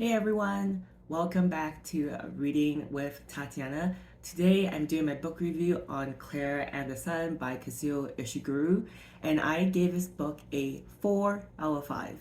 Hey everyone, welcome back to Reading with Tatiana. Today I'm doing my book review on Klara and the Sun by Kazuo Ishiguro, and I gave this book a 4 out of 5.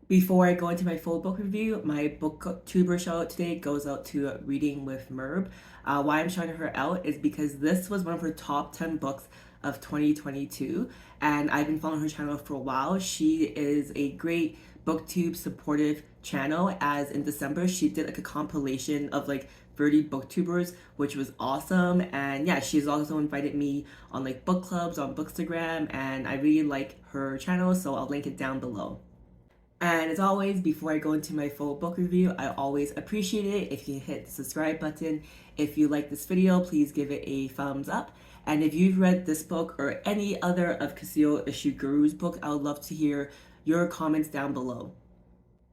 Before I go into my full book review, my Booktuber Shoutout today goes out to Reading with Merb. Why I'm shouting her out is because this was one of her top 10 books of 2022, and I've been following her channel for a while. She is a great booktube supportive channel, as in December she did like a compilation of like 30 booktubers, which was awesome. And yeah, she's also invited me on like book clubs on Bookstagram, and I really like her channel, so I'll link it down below. And as always, before I go into my full book review, I always appreciate it if you hit the subscribe button. If you like this video, please give it a thumbs up. And if you've read this book or any other of Kazuo Ishiguro's book, I would love to hear your comments down below.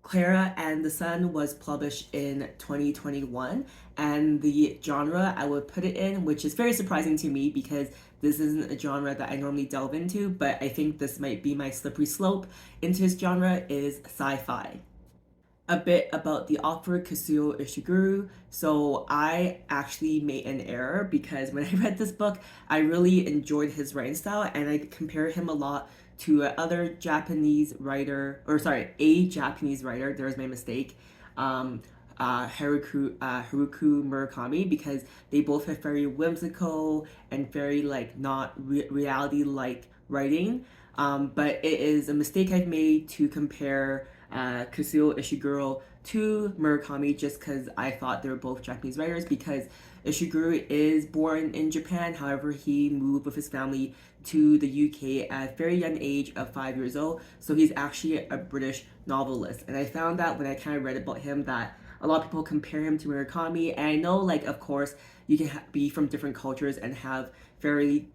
Klara and the Sun was published in 2021, and the genre I would put it in, which is very surprising to me because this isn't a genre that I normally delve into, but I think this might be my slippery slope into this genre, is sci-fi. A bit about the author Kazuo Ishiguro. So I actually made an error because when I read this book, I really enjoyed his writing style, and I compare him a lot to other Japanese writer, or sorry, a Japanese writer. There was my mistake. Haruki Murakami, because they both have very whimsical and very like not reality like writing. But it is a mistake I've made to compare Kazuo Ishiguro to Murakami, just because I thought they were both Japanese writers, because Ishiguro is born in Japan. However, he moved with his family to the UK at a very young age of 5 years old. So he's actually a British novelist. And I found that when I kind of read about him, that a lot of people compare him to Murakami. And I know, like, of course, you can be from different cultures and have very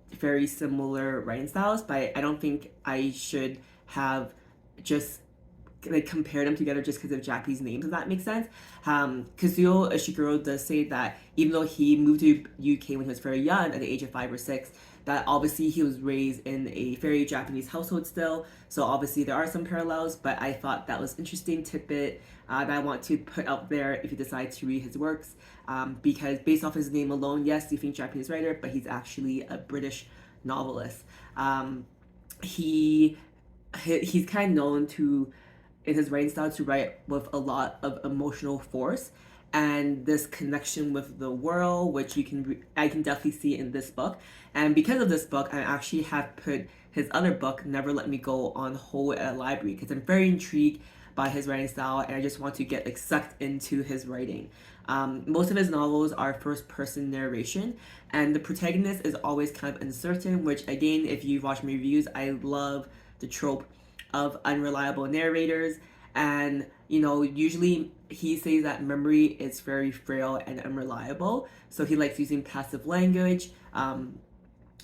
similar writing styles, but I don't think I should have just like compare them together just because of Japanese names, if that makes sense. Kazuo Ishiguro does say that even though he moved to UK when he was very young, at the age of 5 or 6, that obviously he was raised in a very Japanese household still. So obviously there are some parallels, but I thought that was interesting tidbit that I want to put out there if you decide to read his works. Because based off his name alone, yes, you think Japanese writer, but he's actually a British novelist. He he's kind of known to, in his writing style, to write with a lot of emotional force and this connection with the world, which I can definitely see in this book. And because of this book, I actually have put his other book, Never Let Me Go, on hold at a library because I'm very intrigued by his writing style, and I just want to get like sucked into his writing. Most of his novels are first person narration, and the protagonist is always kind of uncertain, which, again, if you've watched my reviews, I love the trope of unreliable narrators. And usually he says that memory is very frail and unreliable, so he likes using passive language.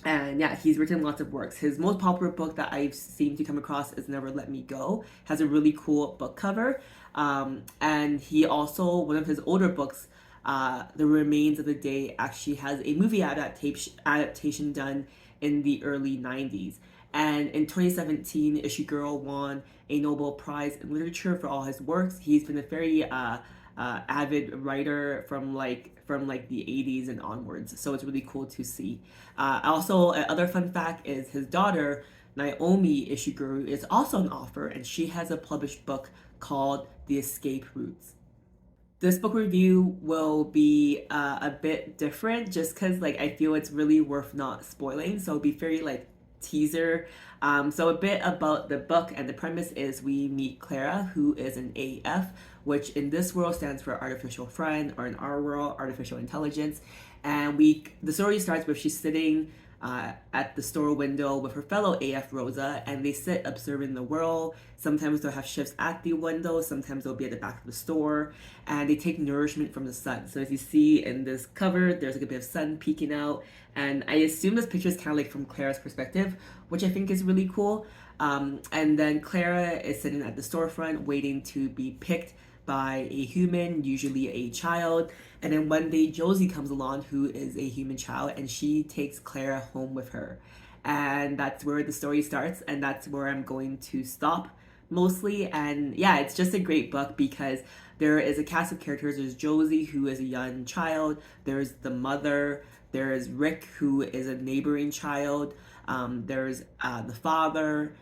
And yeah, he's written lots of works. His most popular book that I've seen to come across is Never Let Me Go. Has a really cool book cover. And he also, one of his older books, The Remains of the Day, actually has a movie adaptation done in the early 90s. And in 2017, Ishiguro won a Nobel Prize in Literature for all his works. He's been a very avid writer from the 80s and onwards, so it's really cool to see. Also, another fun fact is his daughter Naomi Ishiguro is also an author, and she has a published book called The Escape Routes. This book review will be a bit different just because like I feel it's really worth not spoiling, so it'll be very like teaser. So a bit about the book, and the premise is we meet Klara, who is an AF, which in this world stands for artificial friend, or in our world, artificial intelligence. And the story starts with she's sitting at the store window with her fellow AF Rosa, and they sit observing the world. Sometimes they'll have shifts at the window, sometimes they'll be at the back of the store, and they take nourishment from the sun. So as you see in this cover, there's like a bit of sun peeking out, and I assume this picture is kind of like from Klara's perspective, which I think is really cool. And then Klara is sitting at the storefront waiting to be picked by a human, usually a child. And then one day Josie comes along, who is a human child, and she takes Klara home with her. And that's where the story starts, and that's where I'm going to stop mostly. And yeah, it's just a great book because there is a cast of characters. There's Josie, who is a young child. There's the mother. There's Rick, who is a neighboring child. There's the father.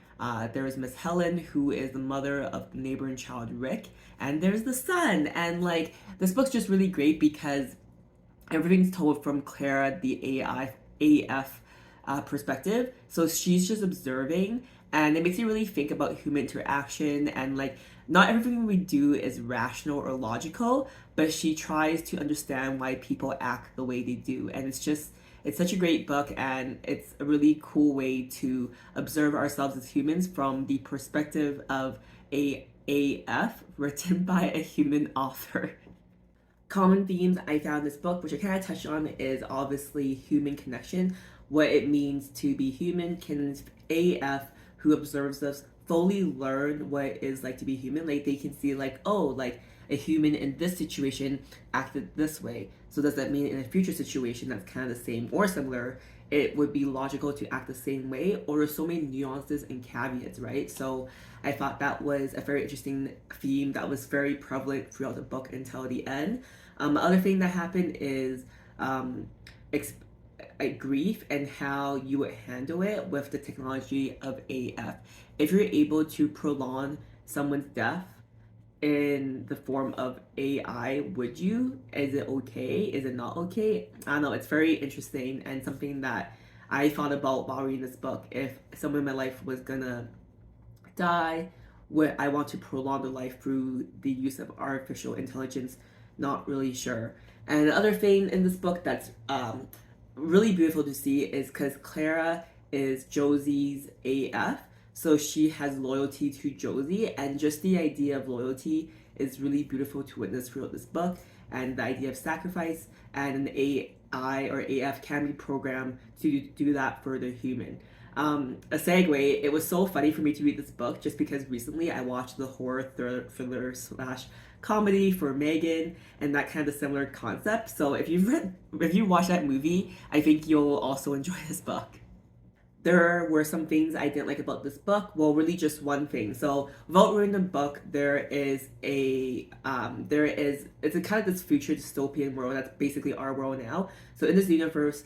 There's Miss Helen, who is the mother of the neighboring child, Rick. And there's the son. And like, this book's just really great because everything's told from Klara, the AF perspective. So she's just observing, and it makes you really think about human interaction and like not everything we do is rational or logical, but she tries to understand why people act the way they do. And it's such a great book, and it's a really cool way to observe ourselves as humans from the perspective of a AF written by a human author. Common themes I found in this book, which I kind of touched on, is obviously human connection, what it means to be human. Can AF, who observes us, fully learn what it is like to be human? Like, they can see, like, oh, like, a human in this situation acted this way. So does that mean in a future situation that's kind of the same or similar, it would be logical to act the same way? Or there's so many nuances and caveats, right? So I thought that was a very interesting theme that was very prevalent throughout the book until the end. Other thing that happened is ex- grief and how you would handle it with the technology of AF. If you're able to prolong someone's death in the form of AI, would you? Is it okay? Is it not okay? I don't know. It's very interesting and something that I thought about while reading this book. If someone in my life was gonna die, would I want to prolong their life through the use of artificial intelligence? Not really sure. And the other thing in this book that's really beautiful to see is because Klara is Josie's AF, so she has loyalty to Josie, and just the idea of loyalty is really beautiful to witness throughout this book, and the idea of sacrifice, and an AI or AF can be programmed to do that for the human. A segue, it was so funny for me to read this book just because recently I watched the horror thriller slash comedy for Megan, and that kind of similar concept. So if you watch that movie, I think you'll also enjoy this book. There were some things I didn't like about this book. Well, really just one thing. So without reading the book, it's a kind of this future dystopian world that's basically our world now. So in this universe,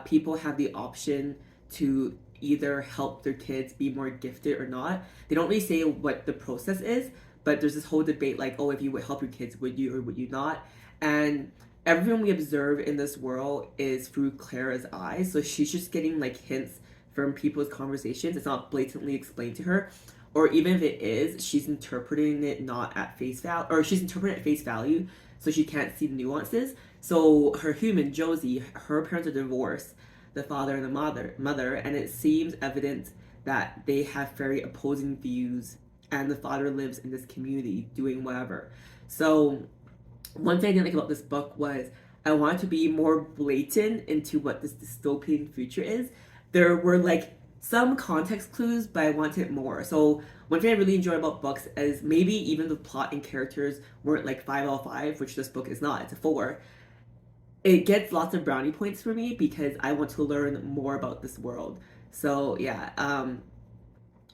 people have the option to either help their kids be more gifted or not. They don't really say what the process is, but there's this whole debate like, oh, if you would help your kids, would you or would you not? And everything we observe in this world is through Klara's eyes. So she's just getting like hints from people's conversations. It's not blatantly explained to her. Or even if it is, she's interpreting it not at face value, or she's interpreting it at face value, so she can't see the nuances. So her human, Josie, her parents are divorced, the father and the mother, and it seems evident that they have very opposing views, and the father lives in this community doing whatever. So one thing I didn't like about this book was I wanted to be more blatant into what this dystopian future is. There were like some context clues, but I wanted more. So one thing I really enjoy about books is maybe even the plot and characters weren't like 5 out of 5, which this book is not. It's a 4. It gets lots of brownie points for me because I want to learn more about this world. So yeah,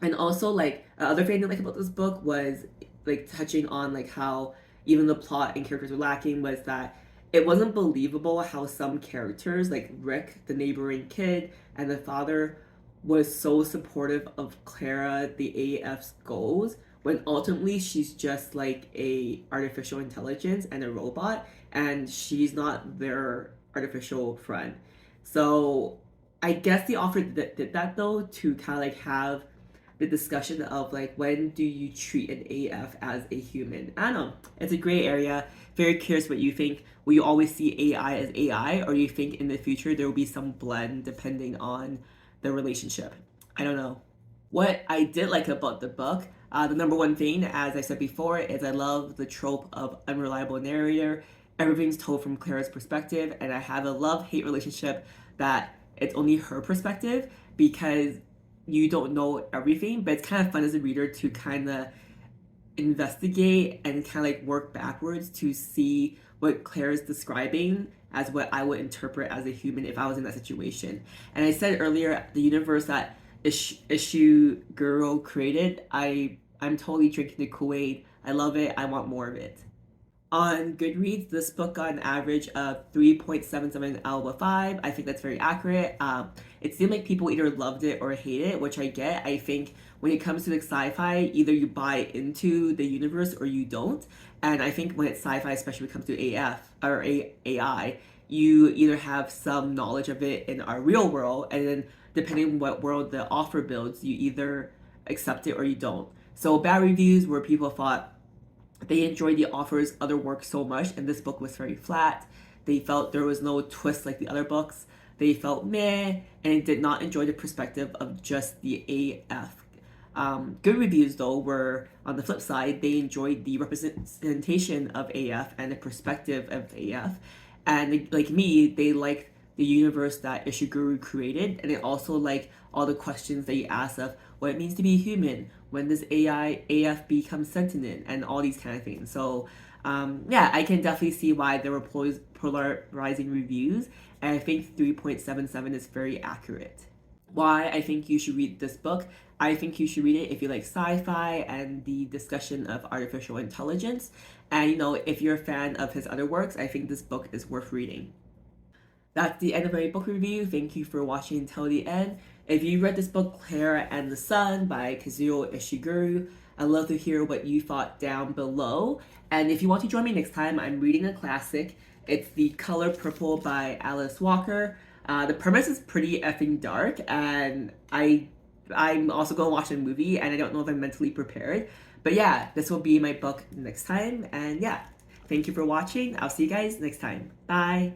and also like other thing I didn't like about this book was like touching on like how even the plot and characters were lacking, was that it wasn't believable how some characters like Rick, the neighboring kid, and the father was so supportive of Klara, the AF's goals, when ultimately she's just like a artificial intelligence and a robot, and she's not their artificial friend. So I guess the author did that though to kind of like have the discussion of like, when do you treat an AF as a human? I don't know. It's a gray area. Very curious what you think. Will you always see AI as AI, or do you think in the future there will be some blend depending on the relationship? I don't know. What I did like about the book, the number one thing, as I said before, is I love the trope of unreliable narrator. Everything's told from Clara's perspective, and I have a love-hate relationship that it's only her perspective because you don't know everything, but it's kind of fun as a reader to kind of investigate and kind of like work backwards to see what Claire is describing as what I would interpret as a human if I was in that situation. And I said earlier, the universe that Ishiguro created, I I'm totally drinking the Kool-Aid. I love it. I want more of it. On Goodreads, this book got an average of 3.77 out of 5. I think that's very accurate. It seemed like people either loved it or hated it, which I get. I think when it comes to like sci-fi, either you buy into the universe or you don't. And I think when it's sci-fi, especially when it comes to AF or AI, you either have some knowledge of it in our real world, and then depending on what world the author builds, you either accept it or you don't. So bad reviews where people thought they enjoyed the author's other work so much, and this book was very flat. They felt there was no twist like the other books. They felt meh, and did not enjoy the perspective of just the AF. Good reviews, though, were on the flip side. They enjoyed the representation of AF and the perspective of AF. And like me, they liked the universe that Ishiguro created, and they also like all the questions that he asked of what it means to be human, when does AF become sentient, and all these kind of things. So yeah, I can definitely see why there were polarizing reviews, and I think 3.77 is very accurate. Why I think you should read this book. I think you should read it if you like sci-fi and the discussion of artificial intelligence. And if you're a fan of his other works, I think this book is worth reading. That's the end of my book review. Thank you for watching until the end. If you read this book, Klara and the Sun by Kazuo Ishiguro, I'd love to hear what you thought down below. And if you want to join me next time, I'm reading a classic. It's The Color Purple by Alice Walker. The premise is pretty effing dark, and I'm also going to watch the movie, and I don't know if I'm mentally prepared. But yeah, this will be my book next time. And yeah, thank you for watching. I'll see you guys next time. Bye.